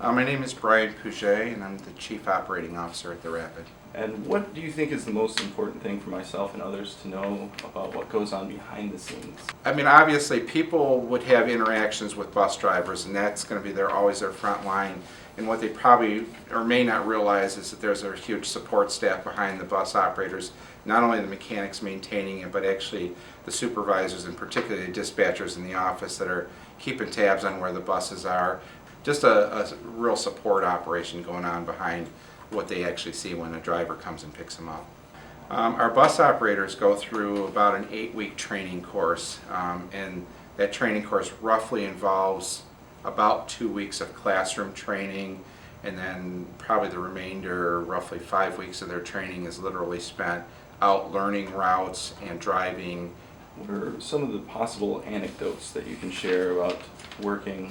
My name is Brian Pouget, and I'm the Chief Operating Officer at the Rapid. And what do you think is the most important thing for myself and others to know about what goes on behind the scenes? I mean, obviously, people would have interactions with bus drivers, and that's going to be always their front line. And what they probably or may not realize is that there's a huge support staff behind the bus operators, not only the mechanics maintaining it, but actually the supervisors and particularly the dispatchers in the office that are keeping tabs on where the buses are. Just a real support operation going on behind what they actually see when a driver comes and picks them up. Our bus operators go through about an 8-week training course, and that training course roughly involves about 2 weeks of classroom training, and then probably the remainder, roughly 5 weeks of their training, is literally spent out learning routes and driving. What are some of the possible anecdotes that you can share about working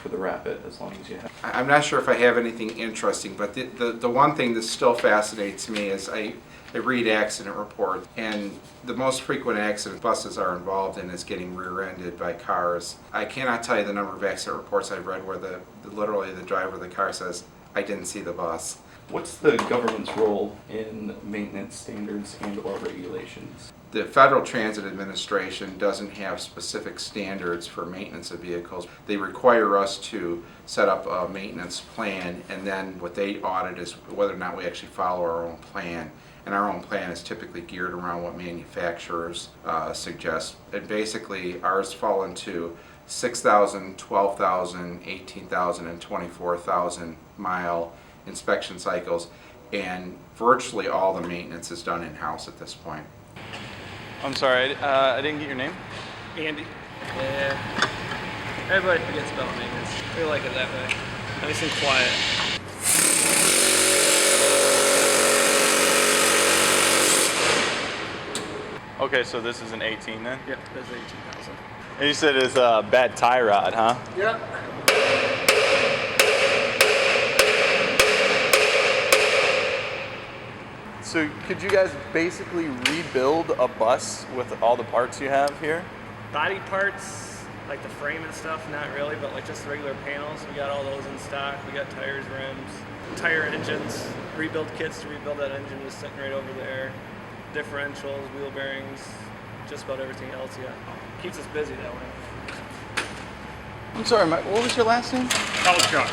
for the Rapid, as long as you have? I'm not sure if I have anything interesting, but the one thing that still fascinates me is I read accident reports, and the most frequent accident buses are involved in is getting rear-ended by cars. I cannot tell you the number of accident reports I've read where literally the driver of the car says, "I didn't see the bus." What's the government's role in maintenance standards and or regulations? The Federal Transit Administration doesn't have specific standards for maintenance of vehicles. They require us to set up a maintenance plan, and then what they audit is whether or not we actually follow our own plan. And our own plan is typically geared around what manufacturers suggest. And basically ours fall into 6,000, 12,000, 18,000, and 24,000 mile inspection cycles, and virtually all the maintenance is done in-house at this point. I'm sorry, I didn't get your name? Andy. Yeah. Everybody forgets about maintenance. We like it that way. Nice and quiet. Okay, so this is an 18 then? Yep, that's 18,000. And you said it's a bad tie rod, huh? Yep. So could you guys basically rebuild a bus with all the parts you have here? Body parts, like the frame and stuff, not really, but like just the regular panels, we got all those in stock. We got tires, rims, tire engines, rebuild kits to rebuild that engine just sitting right over there. Differentials, wheel bearings, just about everything else, yeah. Keeps us busy that way. I'm sorry, what was your last name? Chuck.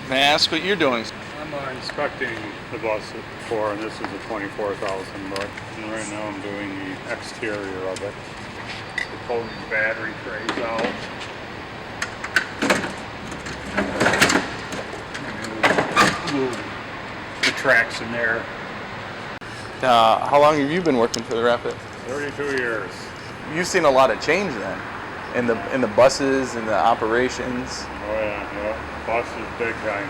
May I ask what you're doing? I'm inspecting the bus for, and this is a 24,000 buck. And right now I'm doing the exterior of it. We're pulling the battery trays out. And move the tracks in there. How long have you been working for the Rapid? 32 years. You've seen a lot of change then, in the buses and the operations. Oh yeah. Bus is big time.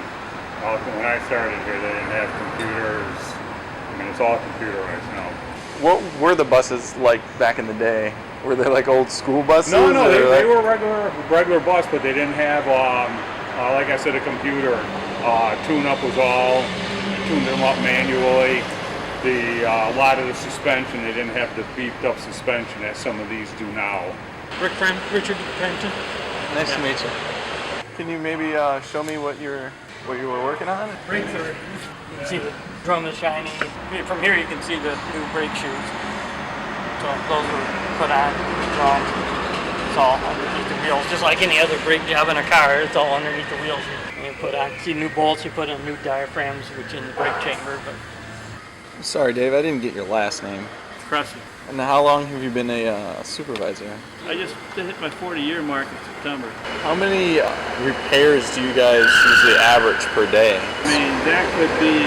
When I started here, they didn't have computers. I mean, it's all computerized now. What were the buses like back in the day? Were they like old school buses? No, they were regular bus, but they didn't have, like I said, a computer. Tune-up was all tuned them up manually. A lot of the suspension, they didn't have the beefed-up suspension that some of these do now. Richard Penton. Nice to meet you. Can you maybe show me what you were working on? Brakes are, you can see the drum is shiny. From here you can see the new brake shoes. So those were put on drums. It's all underneath the wheels. Just like any other brake job in a car, it's all underneath the wheels. You put on, see new bolts, you put in new diaphragms, which in the brake chamber. But Sorry, Dave, I didn't get your last name. Cressy. And how long have you been a supervisor? I just hit my 40-year mark in September. How many repairs do you guys usually average per day? I mean, that could be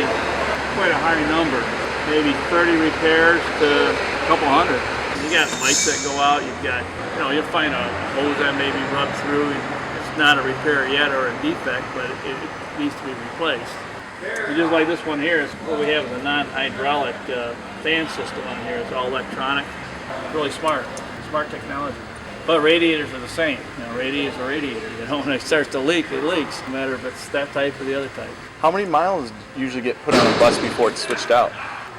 quite a high number. Maybe 30 repairs to a couple hundred. You got lights that go out, you've got, you'll find a hose that may be rubbed through. It's not a repair yet or a defect, but it needs to be replaced. Just like this one here, is what we have is a non-hydraulic fan system on here. It's all electronic. Really smart technology. But radiators are the same. Radiators are radiators. When it starts to leak, it leaks, no matter if it's that type or the other type. How many miles usually get put on a bus before it's switched out?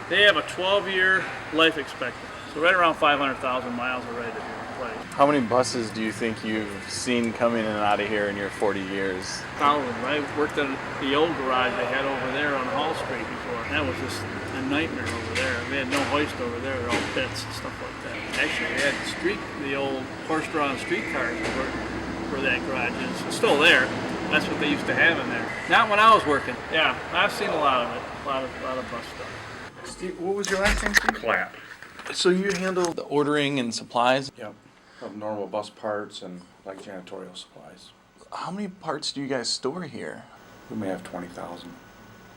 They have a 12-year life expectancy. So right around 500,000 miles are ready to do. place. How many buses do you think you've seen coming in and out of here in your 40 years? Thousands. I worked in the old garage they had over there on Hall Street before. That was just a nightmare over there. We had no hoist over there. They're all pits and stuff like that. Actually, we had the old horse-drawn streetcars where that garage is. It's still there. That's what they used to have in there. Not when I was working. Yeah, I've seen a lot of it. A lot of bus stuff. Steve, what was your last name, Steve? Clap. So you handle the ordering and supplies. Yep, of normal bus parts and like janitorial supplies. How many parts do you guys store here? We may have 20,000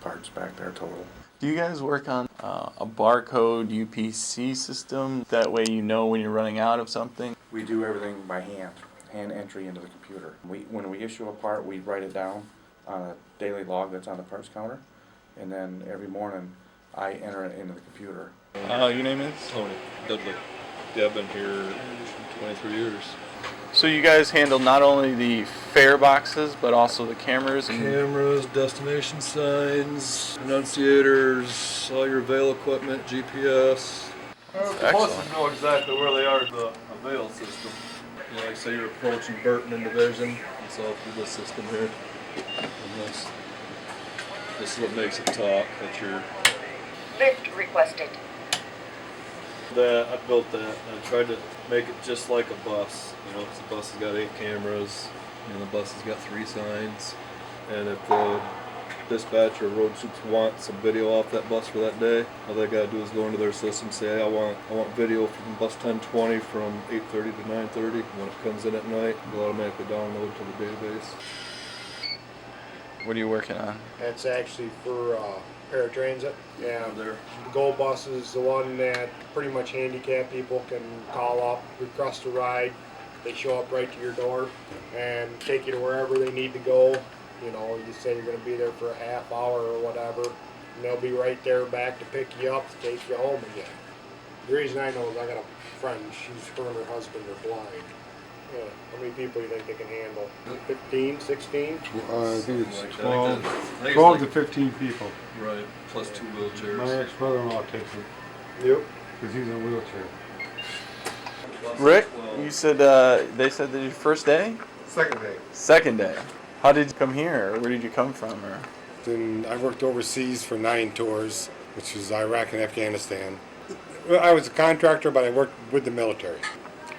parts back there total. Do you guys work on a barcode UPC system? That way you know when you're running out of something? We do everything by hand entry into the computer. When we issue a part, we write it down on a daily log that's on the parts counter, and then every morning I enter it into the computer. Your name is? Tony Dudley. Yeah, I've been here 23 years. So you guys handle not only the fare boxes, but also the cameras and Cameras, destination signs, annunciators, all your Avail equipment, GPS. The buses know exactly where they are, the Avail system. You know, like say you're approaching Burton and Division, it's all through this system here. And this is what makes it talk, that you're... Lift requested. I built that. I tried to make it just like a bus. You know, 'cause the bus has got 8 cameras, and the bus has got 3 signs. And if the dispatcher or road soups want some video off that bus for that day, all they gotta do is go into their system and say, hey, I want video from bus 1020 from 8:30 to 9:30. When it comes in at night, it'll automatically download to the database. what are you working on? That's actually for paratransit. Yeah, There. the Gold Bus is the one that pretty much handicapped people can call up, request a ride. They show up right to your door and take you to wherever they need to go. You know, you say you're going to be there for a half hour or whatever, and they'll be right there back to pick you up to take you home again. The reason I know is I got a friend, her and her husband are blind. Yeah. How many people do you think they can handle? 15, 16? I think it's Like that. 12, I think it's 12 to like- 15 people. Right, plus 2 wheelchairs. My ex-brother-in-law takes it Yep. because he's in a wheelchair. Rick, you said they said that your first day? Second day. Second day. How did you come here? Or where did you come from? Or Then I worked overseas for 9 tours, which is Iraq and Afghanistan. Well, I was a contractor, but I worked with the military.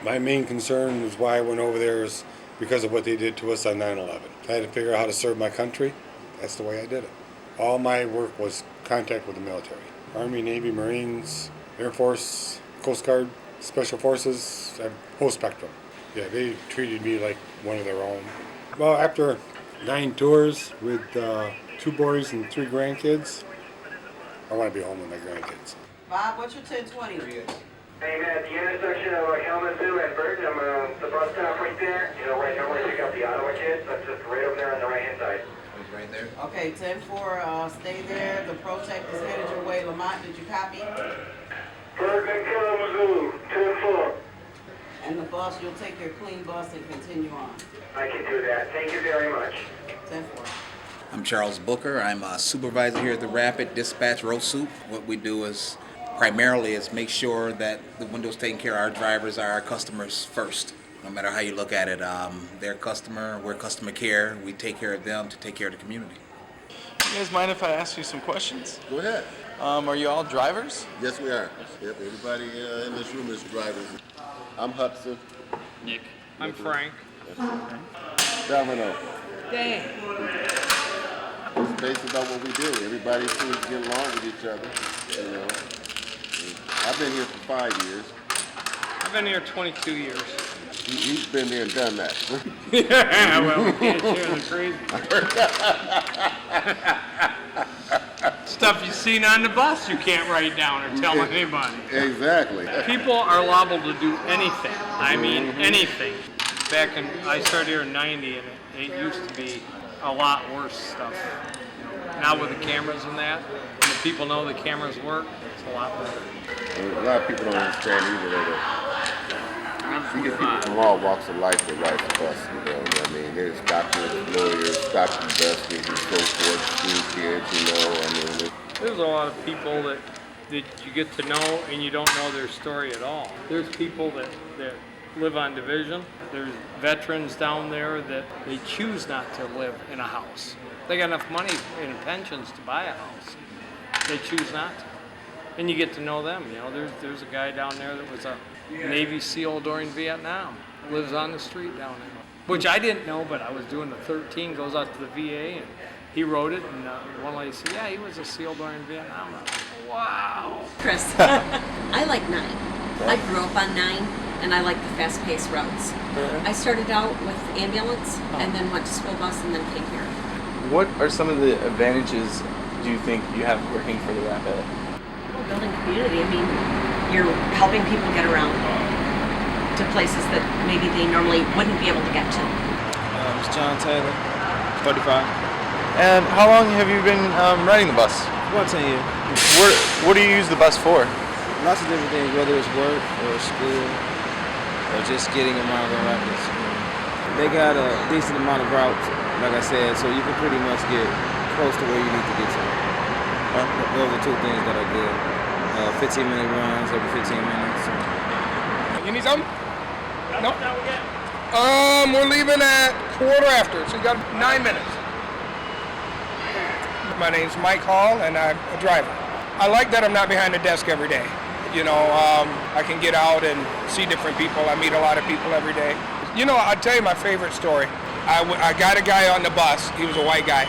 My main concern is why I went over there is because of what they did to us on 9/11. I had to figure out how to serve my country. That's the way I did it. All my work was contact with the military. Army, Navy, Marines, Air Force, Coast Guard, Special Forces, whole spectrum. Yeah, they treated me like one of their own. Well, after 9 tours with 2 boys and 3 grandkids, I want to be home with my grandkids. Bob, what's your 1020? Hey man, at the intersection of Kalamazoo and Burton, I'm the bus stop right there. You know, right now where you pick up the Ottawa kids, that's just right over there on the right hand side. Right there. Okay, 10-4, stay there. The Protect is headed your way. Lamont, did you copy? Burton, Kalamazoo, 10-4. And the bus, you'll take your clean bus and continue on. I can do that. Thank you very much. 10-4. I'm Charles Booker. I'm a supervisor here at the Rapid Dispatch Road Soup. What we do is primarily is make sure that the windows taken care of. Our drivers are our customers first. No matter how you look at it, they're customer, we're customer care. We take care of them to take care of the community. you guys mind if I ask you some questions? Go ahead. Are you all drivers? Yes, we are. Yep, everybody in this room is drivers. I'm Hudson. Nick. I'm Frank. Domino. Dan. It's based about what we do. Everybody seems to get along with each other. You know, I've been here for 5 years. I've been here 22 years. He's been there and done that. Yeah, well, we can't share the crazy. Stuff you've seen on the bus you can't write down or tell anybody. Exactly. People are liable to do anything. I mean, anything. I started here in 90 and it used to be a lot worse stuff. Now with the cameras and that, when the people know the cameras work, it's a lot better. A lot of people don't understand either that you get people from all walks of life that ride the bus, you know. I mean, there's doctors, lawyers, doctors, investors, and so forth, school kids, you know. I mean, there's a lot of people that you get to know and you don't know their story at all. There's people that live on Division. There's veterans down there that they choose not to live in a house. They got enough money in pensions to buy a house. They choose not to. And you get to know them. You know, there's a guy down there that was a Navy SEAL during Vietnam. Lives on the street down there. Which I didn't know, but I was doing the 13, goes out to the VA, and he wrote it, and one lady said, yeah, he was a SEAL during Vietnam. I was like, wow. Chris, I like 9. I grew up on 9, and I like the fast-paced routes. I started out with ambulance, and then went to school bus, and then came here. What are some of the advantages do you think you have working for the Rapid? Well, building community. I mean, you're helping people get around to places that maybe they normally wouldn't be able to get to. It's John Taylor, 35. And how long have you been riding the bus? About 10 years. What do you use the bus for? Lots of different things, whether it's work or school or just getting around Grand Rapids. They got a decent amount of routes, like I said, so you can pretty much get close to where you need to get to. Those are 2 things that are good. 15-minute runs every 15 minutes. You need something? No? We're leaving at 1:15, so you got 9 minutes. My name's Mike Hall, and I'm a driver. I like that I'm not behind the desk every day. You know, I can get out and see different people. I meet a lot of people every day. You know, I'll tell you my favorite story. I got a guy on the bus. He was a white guy,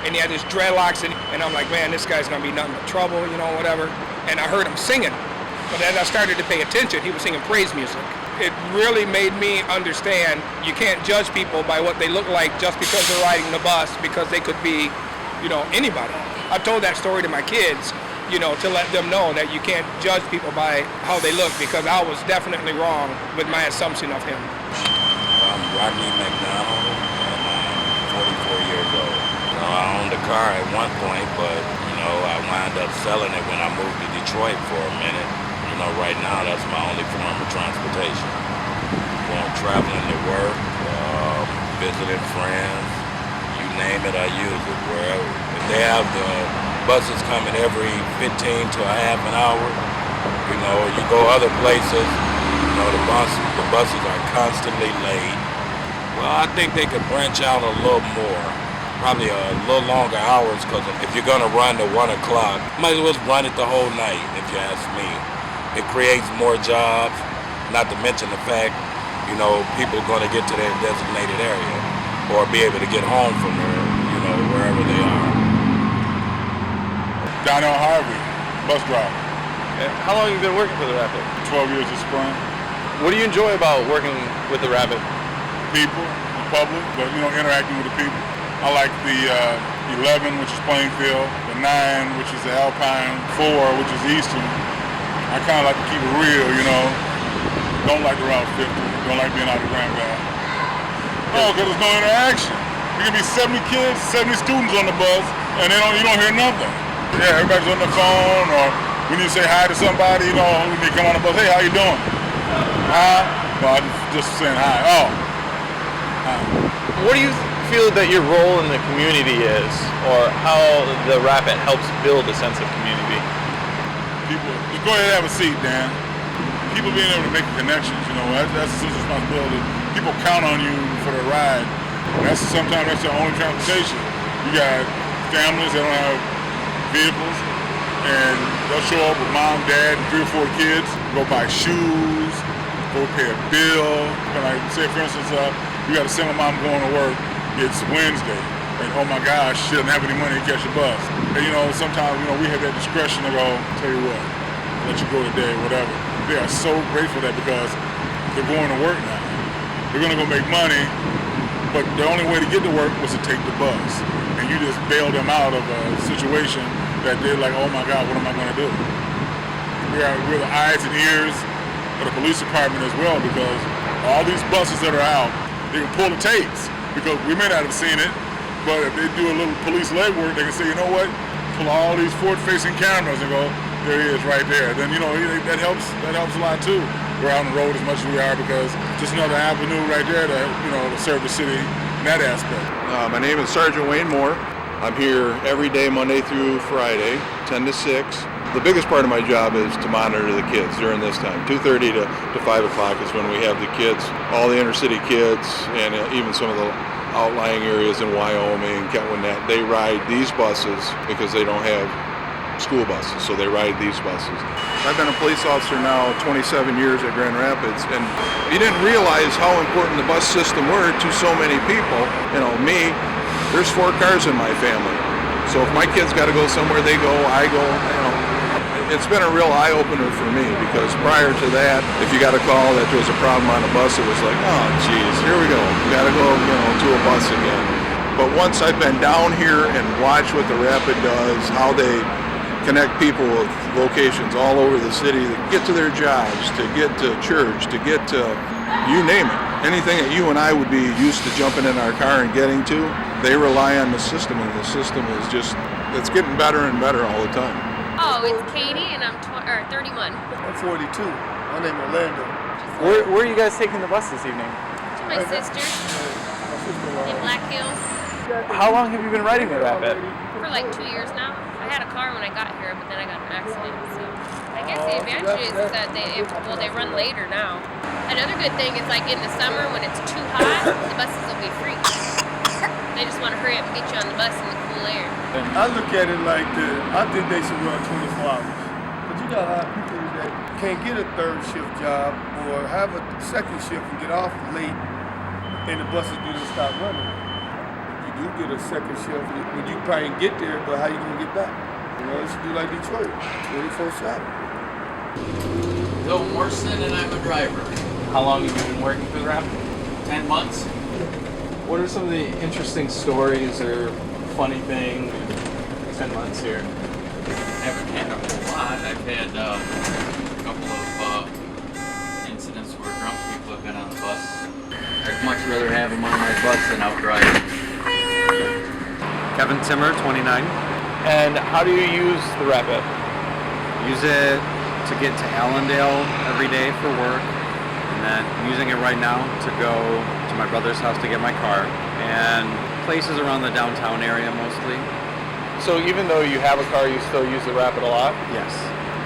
and he had his dreadlocks, and I'm like, man, this guy's gonna be nothing but trouble, you know, whatever. And I heard him singing. But as I started to pay attention, he was singing praise music. It really made me understand you can't judge people by what they look like just because they're riding the bus, because they could be, you know, anybody. I told that story to my kids, you know, to let them know that you can't judge people by how they look, because I was definitely wrong with my assumption of him. I'm Rodney McDonald, and I'm 44 years old. I owned a car at one point, but, you know, I wound up selling it when I moved to Detroit for a minute. You know, right now, that's my only form of transportation. Going traveling to work, visiting friends, you name it, I use it wherever. If they have the buses coming every 15 to a half an hour, you know, you go other places, you know, the buses are constantly late. Well, I think they could branch out a little more. Probably a little longer hours, because if you're going to run to 1 o'clock, might as well run it the whole night, if you ask me. It creates more jobs, not to mention the fact, you know, people are going to get to their designated area or be able to get home from there, you know, wherever they are. Donnell Harvey, bus driver. How long have you been working for the Rapid? 12 years this spring. What do you enjoy about working with the Rapid? People, the public, but, you know, interacting with the people. I like the 11, which is Plainfield, the 9, which is the Alpine, 4, which is Eastern. I kind of like to keep it real, you know. Don't like the Route 50. Don't like being out of Grand Valley. Oh, because there's no interaction. You can be 70 kids, 70 students on the bus, and you don't hear nothing. Yeah, everybody's on their phone, or when you say hi to somebody, you know, when they come on the bus, hey, how you doing? Hi? No, I'm just saying hi. Oh. Hi. What do you feel that your role in the community is, or how the Rapid helps build a sense of community? People, just go ahead and have a seat, Dan. People being able to make connections, you know, that's a responsibility. People count on you for the ride. Sometimes that's their only transportation. You got families that don't have vehicles, and they'll show up with mom, dad, and 3 or 4 kids, go buy shoes, go pay a bill. Like, say for instance, you got a single mom going to work, it's Wednesday, and oh my gosh, she doesn't have any money to catch a bus. And you know, sometimes, you know, we have that discretion to go, tell you what, let you go today, whatever. They are so grateful for that, because they're going to work now. They're gonna go make money, but the only way to get to work was to take the bus. And you just bailed them out of a situation that they're like, oh my God, what am I gonna do? We're the eyes and ears of the police department as well, because all these buses that are out, they can pull the tapes, because we may not have seen it, but if they do a little police legwork, they can say, you know what, pull all these forward-facing cameras and go, there he is right there. Then, you know, that helps a lot too. We're out on the road as much as we are, because just another avenue right there to, you know, to serve the city in that aspect. My name is Sergeant Wayne Moore. I'm here every day, Monday through Friday, 10 to 6. The biggest part of my job is to monitor the kids during this time. 2:30 to 5 o'clock is when we have the kids, all the inner city kids, and even some of the outlying areas in Wyoming, Kentwinnet. They ride these buses because they don't have school buses, so they ride these buses. I've been a police officer now 27 years at Grand Rapids, and you didn't realize how important the bus system were to so many people. You know, me, there's 4 cars in my family. So if my kids got to go somewhere, they go, I go, you know. It's been a real eye-opener for me, because prior to that, if you got a call that there was a problem on a bus, it was like, oh geez, here we go. We got to go, you know, to a bus again. But once I've been down here and watched what the Rapid does, how they connect people with locations all over the city to get to their jobs, to get to church, to get to, you name it. Anything that you and I would be used to jumping in our car and getting to, they rely on the system, and the system is just, it's getting better and better all the time. Oh, it's Katie, and I'm 31. I'm 42. My name is Orlando. Where are you guys taking the bus this evening? To my sister in Black Hills. How long have you been riding the Rapid? For like 2 years now. I had a car when I got here, but then I got in an accident. So I guess the advantage is that they run later now. Another good thing is like in the summer when it's too hot, the buses will be free. They just want to hurry up and get you on the bus in the cool air. I look at it like this. I think they should run 24 hours. But you got a lot of people that can't get a third shift job or have a second shift and get off late, and the buses do not stop running. If you do get a second shift, when you probably get there, but how you gonna get back? You know, you should do like Detroit, 24/7. Bill Morrison, and I'm a driver. How long have you been working for the Rapid? 10 months. What are some of the interesting stories or funny things in 10 months here? Haven't had a whole lot. I've had a couple of incidents where drunk people have been on the bus. I'd much rather have them on my bus than out driving. Kevin Timmer, 29. And how do you use the Rapid? Use it to get to Allendale every day for work, and then using it right now to go to my brother's house to get my car, and places around the downtown area mostly. So even though you have a car, you still use the Rapid a lot? Yes.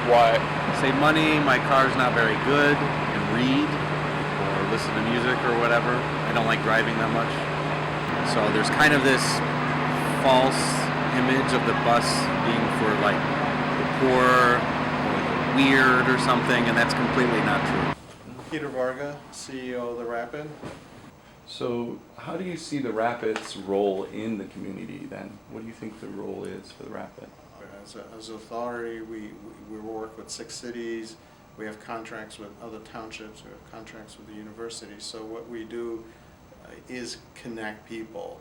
Why? Save money, my car's not very good, and read or listen to music or whatever. I don't like driving that much. So there's kind of this false image of the bus being for like the poor or the weird or something, and that's completely not true. Peter Varga, CEO of the Rapid. So how do you see the Rapid's role in the community then? What do you think the role is for the Rapid? As an authority, we work with 6 cities. We have contracts with other townships. We have contracts with the university. So what we do is connect people.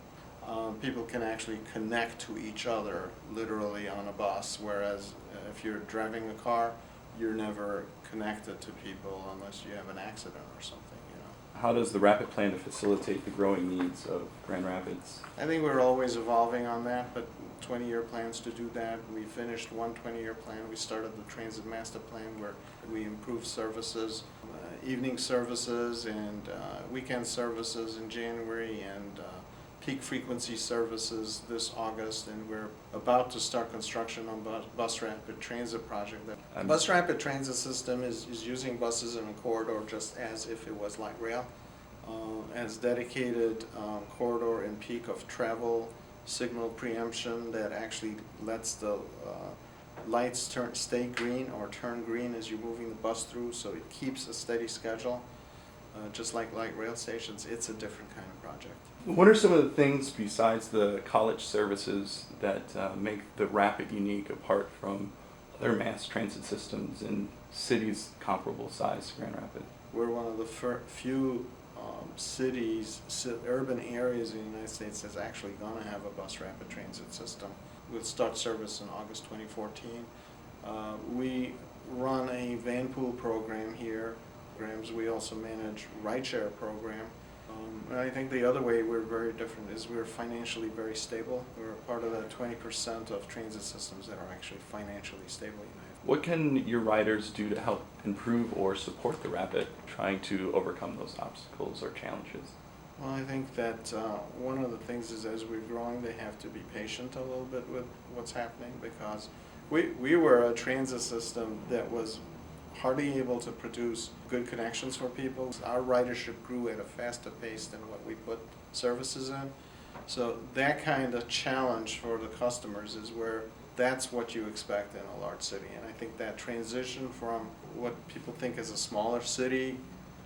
People can actually connect to each other literally on a bus, whereas if you're driving a car, you're never connected to people unless you have an accident or something. How does the Rapid plan to facilitate the growing needs of Grand Rapids? I think we're always evolving on that, but 20-year plans to do that. We finished one 20-year plan. We started the Transit Master Plan where we improved services, evening services and weekend services in January, and peak frequency services this August, and we're about to start construction on Bus Rapid Transit project. The Bus Rapid Transit system is using buses in a corridor just as if it was light rail, as dedicated corridor in peak of travel, signal preemption that actually lets the lights stay green or turn green as you're moving the bus through, so it keeps a steady schedule. Just like light rail stations, it's a different kind of project. What are some of the things besides the college services that make the Rapid unique apart from other mass transit systems in cities comparable size to Grand Rapids? We're one of the few cities, urban areas in the United States that's actually going to have a bus rapid transit system. We'll start service in August 2014. We run a van pool program here. We also manage rideshare program. And I think the other way we're very different is we're financially very stable. We're part of the 20% of transit systems that are actually financially stable. What can your riders do to help improve or support the Rapid, trying to overcome those obstacles or challenges? Well, I think that one of the things is as we're growing, they have to be patient a little bit with what's happening, because We were a transit system that was hardly able to produce good connections for people. Our ridership grew at a faster pace than what we put services in. So that kind of challenge for the customers is where that's what you expect in a large city. And I think that transition from what people think is a smaller city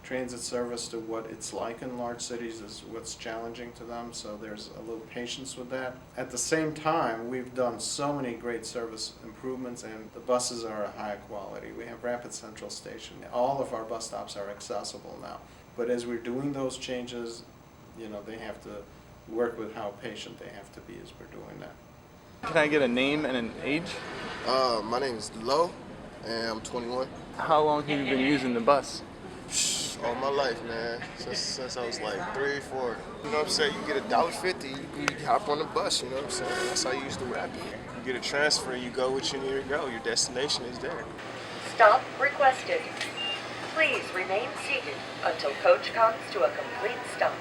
transit service to what it's like in large cities is what's challenging to them, so there's a little patience with that. At the same time, we've done so many great service improvements, and the buses are of high quality. We have Rapid Central Station. All of our bus stops are accessible now. But as we're doing those changes, you know, they have to work with how patient they have to be as we're doing that. Can I get a name and an age? My name is Lo, and I'm 21. How long have you been using the bus? All my life, man. Since I was like 3, 4. You know what I'm saying? You get $1.50, you hop on the bus, you know what I'm saying? That's how you used to rap it. You get a transfer, you go what you need to go. Your destination is there. Stop requested. Please remain seated until coach comes to a complete stop.